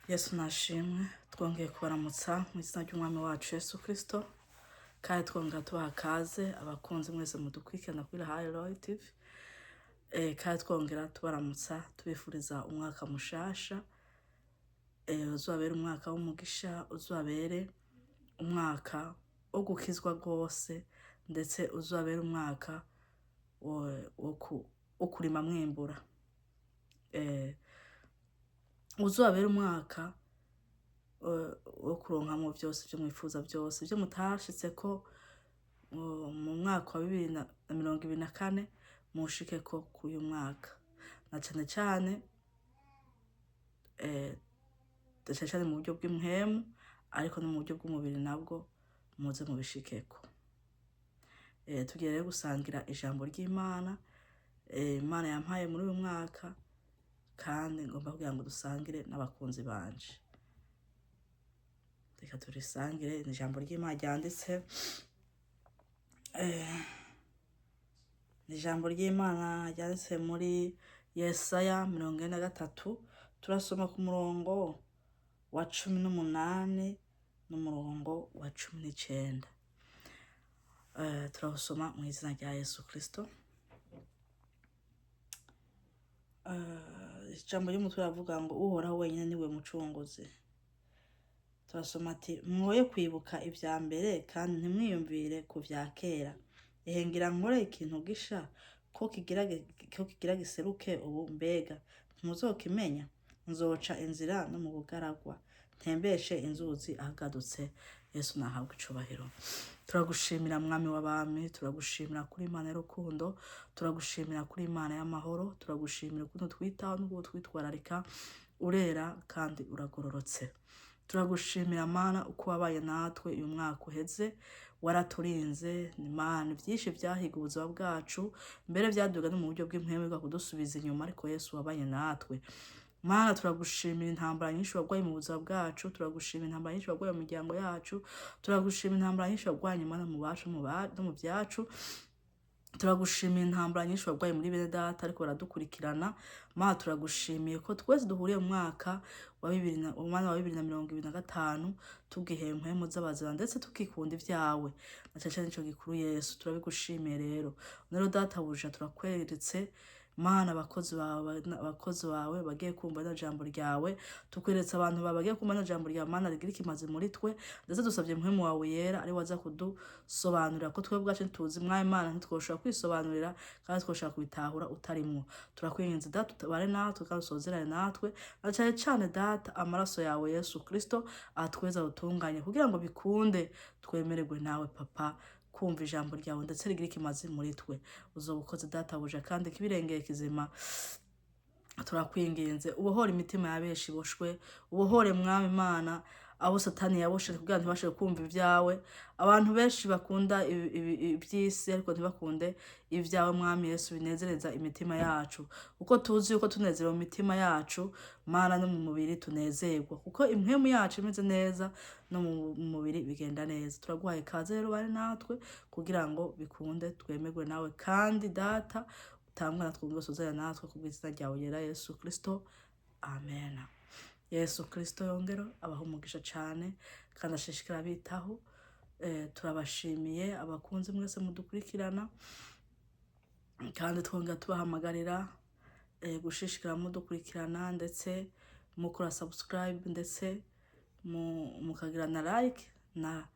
Yesu nashimwe twongeye kubaramutsa mu izina ry'umwami wacu Yesu Kristo kandi twongera tubaha kaze abakunzi mwese mudukurikirana kuri High Royal TV kandi twongera tubaramutsa tubifuriza umwaka mushasha uzabere umwaka w'umugisha uzabere umwaka wo gukizwa rwose ndetse uzabere umwaka wo kurima mwimbura uzabere umwaka wo kuronkamwo byose byo mwifuza byose byo mutashitse ko mu mwaka wa 2024 mushike ko kuyu mwaka na cyane cyane mu buryo bw'impemu ariko no mu buryo bw'umubiri nabwo muze mubishikeko. Tugiye rero gusangira ijambo ry'Imana Imana yampaye muri uyu mwaka kandi ngomba kugira ngo dusangire n'abakunzi banje. Reka turisangire ijambo ry'Imana ryanditse ijambo ry'Imana ryanditse muri Yesaya 43 turasoma ku murongo wa 18 n'umurongo wa 19. Turasoma mu izina rya Yesu Kristo. Ijambo ry'umutwe ravuga ngo uhoraho wenyine niwe mucunguzi. Turasoma ati mwoye kwibuka ibya mbere kandi ntimwiyumvire ku vya kera. Ngira nkore ikintu gisha ko kigira giseruke ubu mbega ntimuzokimenya. Nzoca inzira no mu bugaragwa ntembeshe inzuzi ahagadutse. Yesu nahabwe icubahiro. Turagushimira mwami w'abami, turagushimira kuri Imana y'urukundo, turagushimira kuri Imana y'amahoro, turagushimira ukuntu twitaho n'uko twitwararika, urera kandi uragororotse. Turagushimira Mana uko wabaye natwe uyu mwaka uheze, waraturinze Imana byinshi byahiga ubuzima bwacu, mbere byaduga no mu buryo bw'impwemu kudusubiza inyuma, ariko Yesu wabaye natwe. Mana turagushimira intambara nyinshi wagwaye mu buzima bwacu, turagushimira intambara nyinshi wagwaye mu miryango yacu, turagushimira intambara nyinshi wagwaye Mana mu bacu no mu byacu, turagushimira intambara nyinshi wagwaye muri bene data ariko baradukurikirana. Mana turagushimiye ko twese duhuriye mu mwaka wa 2025 tugihempwe z'abazima ndetse tukikunda ivyawe na cyane nico gikuru. Yesu turabigushimiye rero data buja turakweretse Mana abakozi bawe bagiye kumva na jambo ryawe, tukweretse abantu bagiye kumva na jambo ryawe Mana rigira ikimazi muri twe, ndetse dusabye mpwemu wawe yera ari waza kudusobanurira ko twebwe bwacu tuzi mwami Mana ntitwoshobora kwisobanurira kandi twoshobora kubitahura utarimwo. Turakwinginze data tutabare natwe kandi usozerane natwe na cyane data amaraso yawe Yesu Kristo atweza utunganye kugira ngo bikunde twemererwe nawe papa kumva ijambo ryawe ndetse rigira ikimazi muri twe. Uzobukoze data buja kandi kibirengeye kizima. Turakwinginze ubohore imitima yabeshi boshwe, ubohore mwami Imana abo satani yaboshe kugira ntibashe kumva ibyawe. Abantu benshi bakunda iby'isi ariko ntibakunde ibyawe mwami Yesu, binezereza imitima yacu uko tuzi yuko tunezerewe mu mitima yacu Mana no mu mubiri tunezerwa kuko impwemu yacu imeze neza no mu mubiri bigenda neza. Turaguhaye kaze rero bari natwe kugira ngo bikunde twemerwe nawe kandi data utangwa natwe ngosozera natwe kubw'izina ryawe yera Yesu Kristo. Amen. Yesu Kristo yongero abaho umugisha cyane kandi ashishikara bitaho. Turabashimiye abakunzi mwese mudukurikirana kandi twongera tubahamagarira gushishikara mudukurikirana ndetse mukora subscribe ndetse mukagira na like na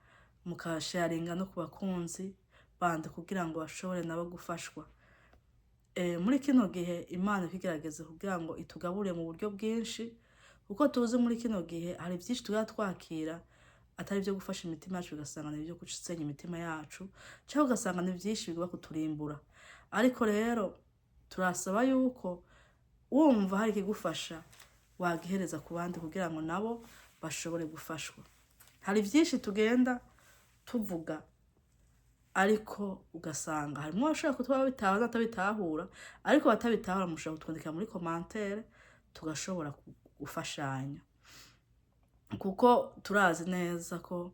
mukasharinga no kubakunzi bandi kugira ngo bashobore nabo gufashwa. Muri kino gihe Imana ikigerageza kugira ngo itugabure mu buryo bwinshi kuko tuzi muri kino gihe hari byinshi twakira atari byo gufasha imitima yacu, ugasanga ni byo gucitsenya imitima yacu cyangwa ugasanga ni byinshi bigwa kuturimbura. Ariko rero turasaba yuko wumva hari kigufasha wagihereza ku bandi kugira ngo nabo bashobore gufashwa. Hari byinshi tugenda tuvuga ariko ugasanga harimo bashaka kutwa bitabaza atabitahura, ariko batabitahura mushaka kutwandika muri commentaire tugashobora gufashanya kuko turazi neza ko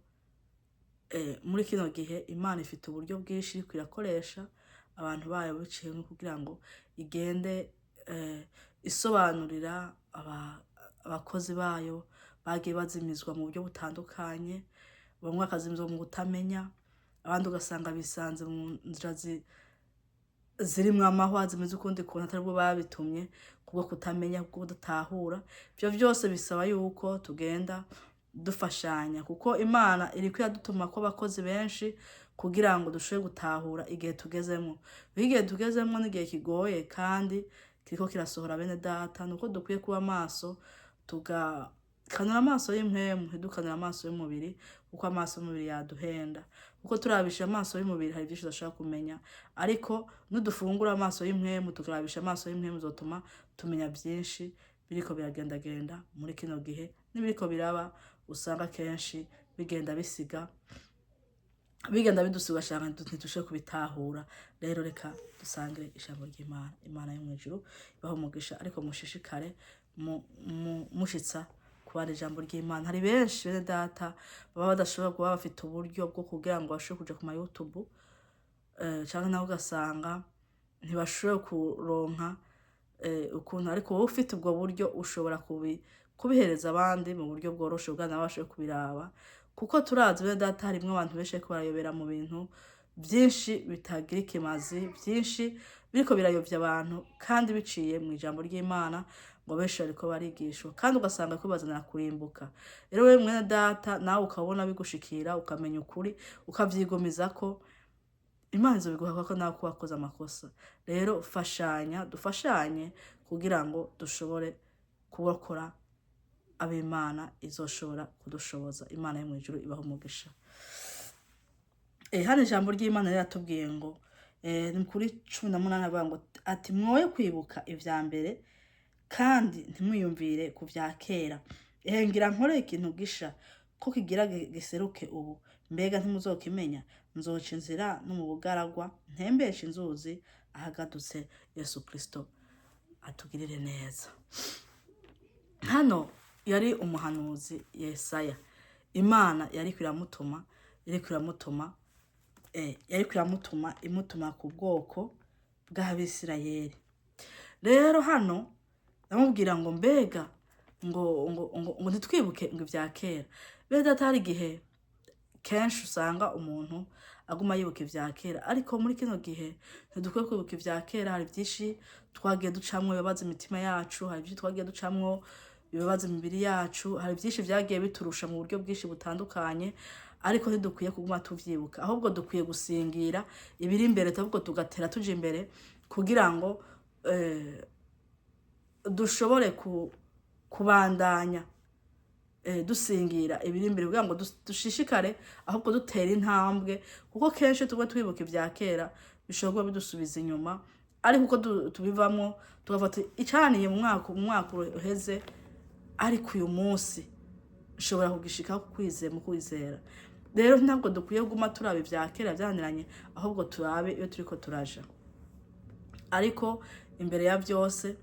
muri kino gihe Imana ifite uburyo bwinshi iri kwirakoresha abantu bayo biciye kugira ngo igende isobanurira abakozi bayo bagiye bazimizwa mu buryo butandukanye, bamwe bakazimizwa mu kutamenya, abandi ugasanga bisanze mu nzira zirimwo amahwa zimeze ukundi kuntu atari bwo babitumye kubwo kutamenya, kubwo kudatahura. Ivyo vyose bisaba yuko tugenda dufashanya, kuko Imana iriko iradutuma ko abakozi benshi kugira ngo dushobore gutahura igihe tugezemwo. Igihe tugezemwo n'igihe kigoye kandi kiriko kirasohora bene data, nuko dukwiye kuba maso, tugakanura amaso y'impwemu, ntidukanure amaso y'umubiri, kuko amaso y'umubiri yaduhenda. Kuko turabisha amaso y'umubiri hari byinshi tudashobora kumenya, ariko nudufungura amaso y'impwemu, tukarabisha amaso y'impwemu, zotuma tumenya byinshi biriko biragendagenda muri kino gihe, n'ibiriko biraba usanga kenshi bigenda bidusiga cyane ntidushe kubitahura. Rero reka dusangire ijambo ry'Imana. Imana yo mwijuru ibaho umugisha, ariko mushishikare mushitsa kubana ijambo ry'Imana. Hari benshi bene data baba badashobora kuba bafite uburyo bwo kugira ngo bashobore kuja ku ma YouTube, cyangwa naho ugasanga ntibashobora kuronka ukuntu, ariko wowe ufite ubwo buryo ushobora kubihereza abandi mu buryo bworoshe bwa nabo bashobore kubiraba, kuko turazi bene data harimwo abantu benshi ariko barayobera mu bintu byinshi bitagira ikimazi, byinshi biriko birayovya abantu kandi biciye mu ijambo ry'Imana, ngo benshi bariko barigishwa kandi ugasanga ko bazanira kurimbuka. Rero wewe mwene data nawe ukabona bigushikira, ukamenya ukuri, ukavyigomiza ko Imana izobiguha ko nawe wakoze amakosa. Rero dufashanye kugira ngo dushobore kubakora ab'Imana izoshobora kudushoboza. Imana yo mwijuru ibaho umugisha. Hano ijambo ry'Imana riratubwiye ngo ni kuri 18 avuga ngo ati mwoye kwibuka ivya mbere kandi ntimwiyumvire ku vya kera. Ngira nkore ikintu gisha ko kigira giseruke ubu, mbega ntimuzokimenya? Nzoca inzira no mu bugaragwa, ntembeshe inzuzi ahagadutse. Yesu Kristo atugirire neza. Hano yari umuhanuzi Yesaya. Imana yari kwiramutuma imutuma ku bwoko bw'Abisirayeli. Rero hano ndamubwira ngo mbega ngo ntitwibuke ngo ivya kera. Bene data hari igihe kenshi usanga umuntu aguma yibuka ivya kera, ariko muri kino gihe ntidukwiye kwibuka ivya kera. Hari byinshi twagiye ducamwo bibabaza imitima yacu, hari byinshi twagiye ducamwo bibabaza imibiri yacu, hari byinshi vyagiye biturusha mu buryo bwinshi butandukanye, ariko ntidukwiye kuguma tuvyibuka, ahubwo dukwiye gusingira ibiri imbere, ahubwo tugatera tuja imbere kugira ngo dushobore kubandanya dusingira ibiri imbere, kugira ngo dushishikare ahubwo dutera intambwe, kuko kenshi tugwe twibuka ivya kera bishobora bidusubiza inyuma, ariko uko tubivamwo tugafata icaniye mu mwaka uheze, ariko uyu munsi ushobora kugishikaho mu kwizera. Rero ntabwo dukwiye guma turaba ivya kera byaniranye, ahubwo turabe iyo turiko turaja. Ariko imbere ya byose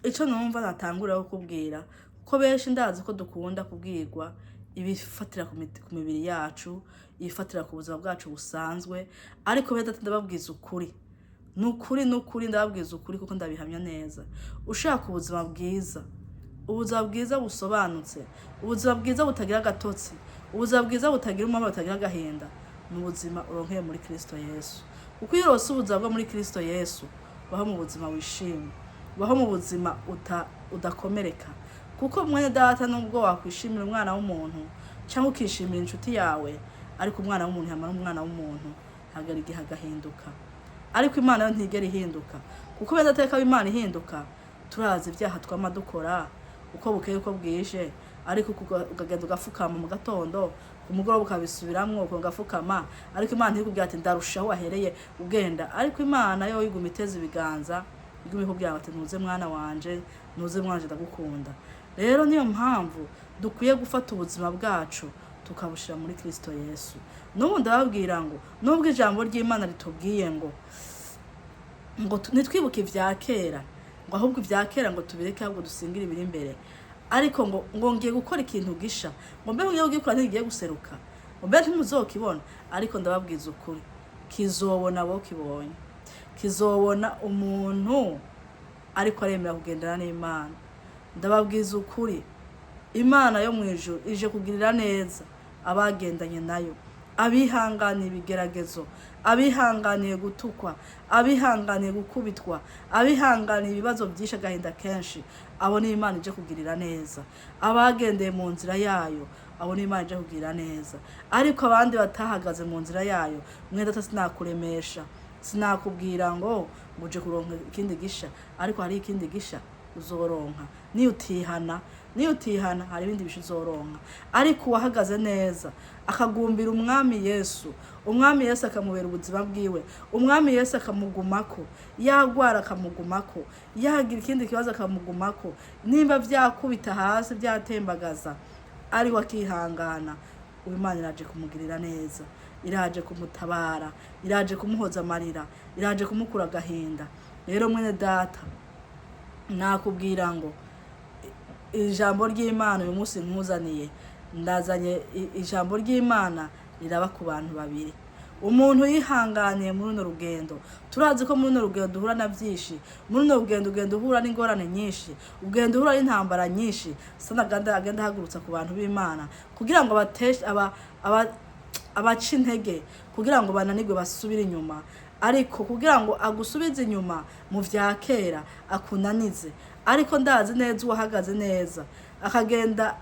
ico numva natangurira kukubwira, ko benshi ndazi ko dukunda kubwirwa ibifatira ku mibiri yacu, ibifatira ku buzima bwacu busanzwe, ariko beda ndababwiza ukuri. Nukuri ndababwiza ukuri, kuko ndabihamya neza. Ushaka ubuzima bwiza busobanutse, ubuzima bwiza butagira agatotsi, ubuzima bwiza butagira umubabaro, butagira agahinda, ni ubuzima uronkeye muri Kristo Yesu. Kuko iyo urose ubuzima bwo muri Kristo Yesu, baho mu buzima wishimye, baho mu buzima udakomereka. Kuko mwene data nubwo wakwishimira umwana w'umuntu cyangwa ukishimira inshuti yawe, ariko umwana w'umuntu yamara umwana w'umuntu hagera igihe agahinduka. Ariko Imana yo ntigera ihinduka, kuko benda teka Imana ihinduka, turazi ibyaha twama dukora uko bukeye uko bwije, ariko ukagenda ugafukama mu gatondo, ku mugoroba ukabisubiramwo ugafukama, ariko Imana ikubwira ati ndarushaho wahereye ugenda. Ariko Imana yo iguma iteza ibiganza, iguma ikubwira ati ntuze mwana wanje, ntuze mwanje ndagukunda. Rero niyo mpamvu dukwiye gufata ubuzima bwacu tukabushira muri Kristo Yesu. N'ubu ndababwira ngo nubwo ijambo ry'Imana ritubwiye ngo nitwibuke ivya kera, ngo ahubwo ivya kera ngo tubireke, ahubwo dusingire ibiri imbere, ariko ngo ngiye gukora ikintu gisha, ngo mbe ngiye gukora ntigiye guseruka, ngo mbe ntimuzokibona. Ariko ndababwiza ukuri, kizobona abo kibonye, kizobona umuntu ariko aremera kugendana n'Imana. Ndababwiza ukuri, imana yo mu ijuru ije kugirira neza abagendanye nayo, abihanganiye ibigeragezo, abihanganiye gutukwa, abihanganiye gukubitwa, abihanganiye ibibazo byinshi agahinda kenshi, abo ni imana ije kugirira neza. Abagendeye mu nzira yayo, abo ni imana ije kugirira neza. Ariko abandi batahagaze mu nzira yayo, mwene data sinakuremesha, sinakubwira ngo uje kuronka ikindi gisha, ariko hari ikindi gisha uzoronka niyo utihana hari ibindi bisha uzoronka. Ariko uwahagaze neza akagumbira umwami Yesu, umwami Yesu akamubera ubuzima bwiwe, umwami Yesu akamugumako, yagwara akamugumako, yagira ikindi kibazo akamugumako, nimba vyakubita hasi byatembagaza ari wakihangana, Imana iraje kumugirira neza, iraje kumutabara, iraje kumuhoza amarira, iraje kumukura agahinda. Rero mwene data nakubwira ngo ijambo ry'Imana uyu munsi nkuzaniye, ndazanye ijambo ry'Imana riraba ku bantu babiri. Umuntu yihanganiye muri runo rugendo, turazi ko muri runo rugendo duhura na byinshi, muri runo rugendo ugenda uhura n'ingorane nyinshi, ugenda uhura n'intambara nyinshi. Agenda ahagurutsa ku bantu b'Imana kugira ngo abaca intege, kugira ngo bananirwe basubire inyuma, ariko kugira ngo agusubize inyuma mu vya kera akunanize. Ariko ndazi neza uwahagaze neza akagenda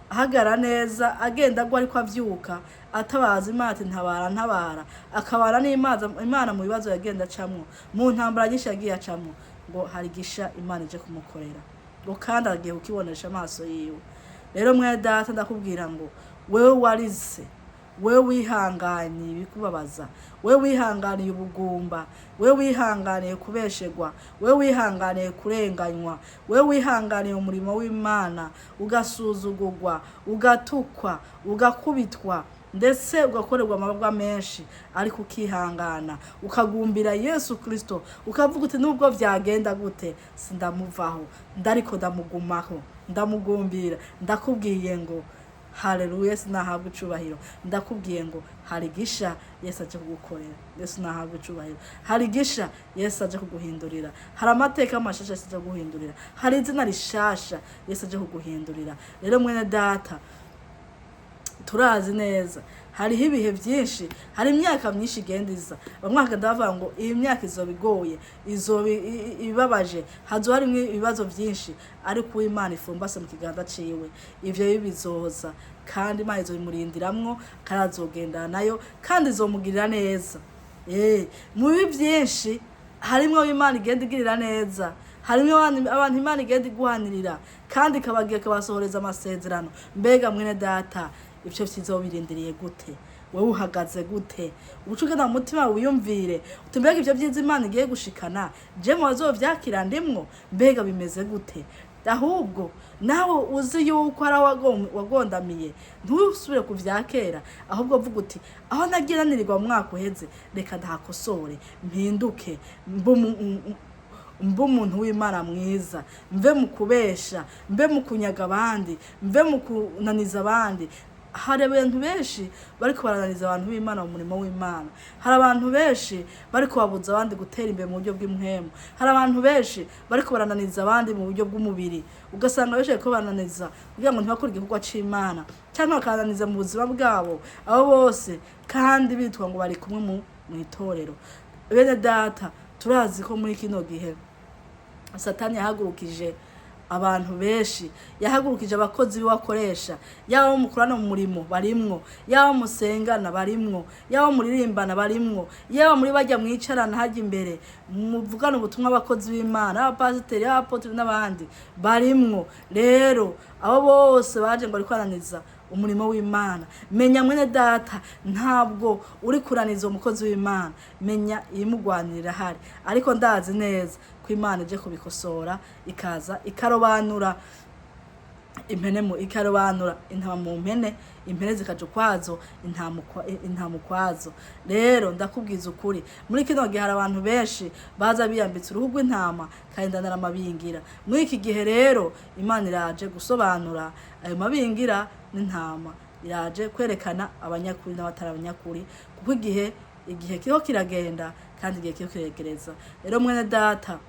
ahagara neza, agenda agwa ariko avyuka atabaza Imana ati ntabara, akabara n'Imana mu bibazo yagenda acamwo, mu ntambara nyinshi yagiye acamwo, ngo hari gisha Imana ije kumukorera, ngo kandi agiye kukibonesha amaso yiwe. Rero mwene data ndakubwira ngo wewe warize, wewe wihanganiye ibikubabaza, wewe wihanganiye ubugumba, wewe wihanganiye kubeshegwa, wewe wihanganiye kurenganywa, wewe wihanganiye umurimo w'Imana, ugasuzugurwa, ugatukwa, ugakubitwa, ndetse ugakorerwa amabwa menshi, ariko ukihangana, ukagumbira Yesu Kristo, ukavuga uti nubwo vyagenda gute sindamuvaho, ndariko ndamugumaho, ndamugumbira. Ndakubwiye ngo haleluya, sinahabwa icubahiro. Ndakubwiye ngo hari gisha Yesu aje kugukorera, Yesu nahabwa icubahiro. Hari gisha Yesu aje kuguhindurira, hari amateka mashasha Yesu aje kuguhindurira, hari izina rishasha Yesu aje kuguhindurira. Rero mwene data turazi neza hariho ibihe byinshi, hari imyaka myinshi igenda iza, bamwe bakagenda bavuga ngo iyi myaka izoba igoye, izoba ibabaje, hazo harimwo ibibazo byinshi, ariko Imana ifumbase mu kiganza ciwe ivyo bizoza, kandi Imana izobimurindiramwo, kandi azogendana nayo, kandi izomugirira neza. Mu bibi byinshi harimwo Imana igenda igirira neza, harimwo abantu Imana igenda iguhanirira, kandi ikabagiye kabasohoreza amasezerano. Mbega mwene data ibyo bizobirindiriye gute? Wowe uhagaze gute? Ubucugana mu mutima wiyumvire uti mbega ibyo byiza Imana igiye gushikana je mu bazovyakira ndimwo, mbega bimeze gute? Ahubwo nawe uzi yuko ari wagondamiye, ntusubire kuvyakera, ahubwo vuga uti aho nagiranirwa mu mwaka uheze, reka ndahakosore, mpinduke, mbe umuntu w'Imana mwiza, mve mu kubesha, mbe mu kunyaga abandi, mve mu kunaniza abandi. Hari abantu benshi bariko barananiza abantu b'Imana mu murimo w'Imana, hari abantu benshi bariko babuza abandi gutera imbere mu buryo bw'impwemu, hari abantu benshi bariko barananiza abandi mu buryo bw'umubiri, ugasanga benshi bariko barananiza kugira ngo ntibakore igikorwa c'Imana, canke bakananiza mu buzima bwabo, abo bose kandi bitwa ngo bari kumwe mu itorero. Bene data turazi ko muri kino gihe Satani yahagurukije abantu benshi, yahagurukije abakozi biwakoresha, yaba mukurana mu murimo barimwo, yaba musengana barimwo, yaba muririmbana barimwo, yaba muri bajya mwicarana haje imbere muvugana ubutumwa abakozi b'Imana, abapasiteri, abapotre n'abandi barimwo. Rero abo bose baje ngo arikwananiza umurimo w'Imana. Menya mwene data, ntabwo uri kuraniza umukozi w'Imana, menya imugwanirira hari, ariko ndazi neza ko Imana ije kubikosora, ikaza ikarobanura ikarobanura intama mu mpene, impene zikaja ukwazo, intama ukwazo. Rero ndakubwiza ukuri, muri kino gihe hari abantu benshi baza biyambitse uruhu rw'intama kandi ndanara amabingira. Muri iki gihe rero Imana iraje gusobanura ayo mabingira n'intama, iraje kwerekana abanyakuri n'abatari abanyakuri, kuko igihe kiriho kiragenda kandi igihe kiriho kiregereza. Rero mwene data,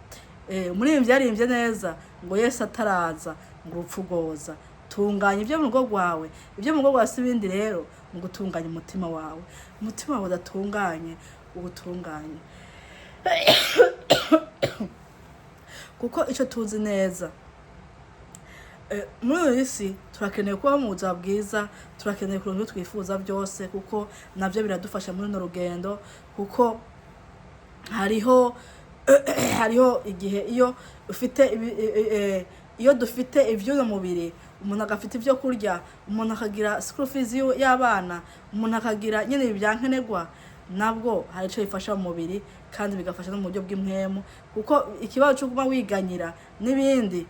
muri ibi byarimbye neza ngo Yesu ataraza ngo urupfu rwoza. tunganya ibyo mu rugo rwawe. Ibyo mu rugo rwawe si ibindi rero mu gutunganya umutima wawe. Umutima wawe udatunganye uwutunganye. Kuko icyo tuzi neza, muri iyi si turakeneye kuba mu buzima bwiza, turakeneye kuronka ibyo twifuza byose, kuko nabyo biradufasha muri runo rugendo. Kuko hariho igihe iyo dufite iby'uno mubiri, umuntu agafite ibyo kurya, umuntu akagira school fees y'abana, umuntu akagira nyine ibyankenerwa, nabwo hari icyo bifasha mu mubiri kandi bigafasha no mu buryo bw'impwemu. Kuko ikibazo cyo kuba wiganyira n'ibindi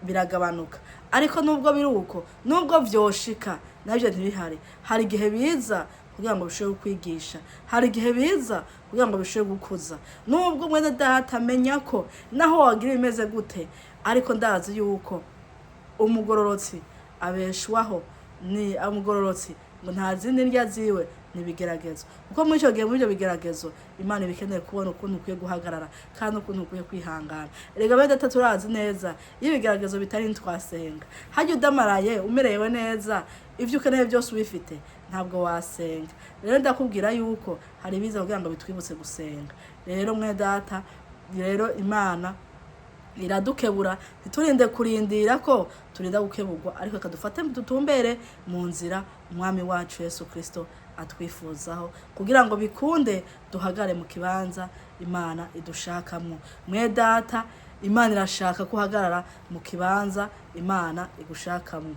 biragabanuka. Ariko nubwo biri uko, nubwo vyoshika nabyo ntibihari, hari igihe biza kugira ngo bishobore kwigisha, hari igihe biza kugira ngo bishobore gukuza. Nubwo mwene data menya ko naho wagira imeze gute, ariko ndazi yuko umugororotsi abeshwaho ni umugororotsi ngo nta zindi ndya ziwe nibigeragezo. Kuko muri icyo gihe, muri ibyo bigeragezo, Imana ibikeneye kubona ukuntu ukwiye guhagarara kandi ukuntu ukwiye kwihangana. Erega bene data turazi neza, iyo ibigeragezo bitari ntitwasenga. Hajya udamaraye umerewe neza, ibyo ukeneye byose ubifite, ntabwo wasenga. Rero ndakubwira yuko hari ibiza kugira ngo bitwibutse gusenga. Rero mwene data, rero Imana iradukebura, ntiturinde kurindira ko turinda gukeburwa, ariko kadufate dutumbere mu nzira umwami wacu Yesu Kristo atwifuzaho, kugira ngo bikunde duhagare mu kibanza Imana idushakamwo. Mwe data, Imana irashaka kuhagarara mu kibanza Imana igushakamwo.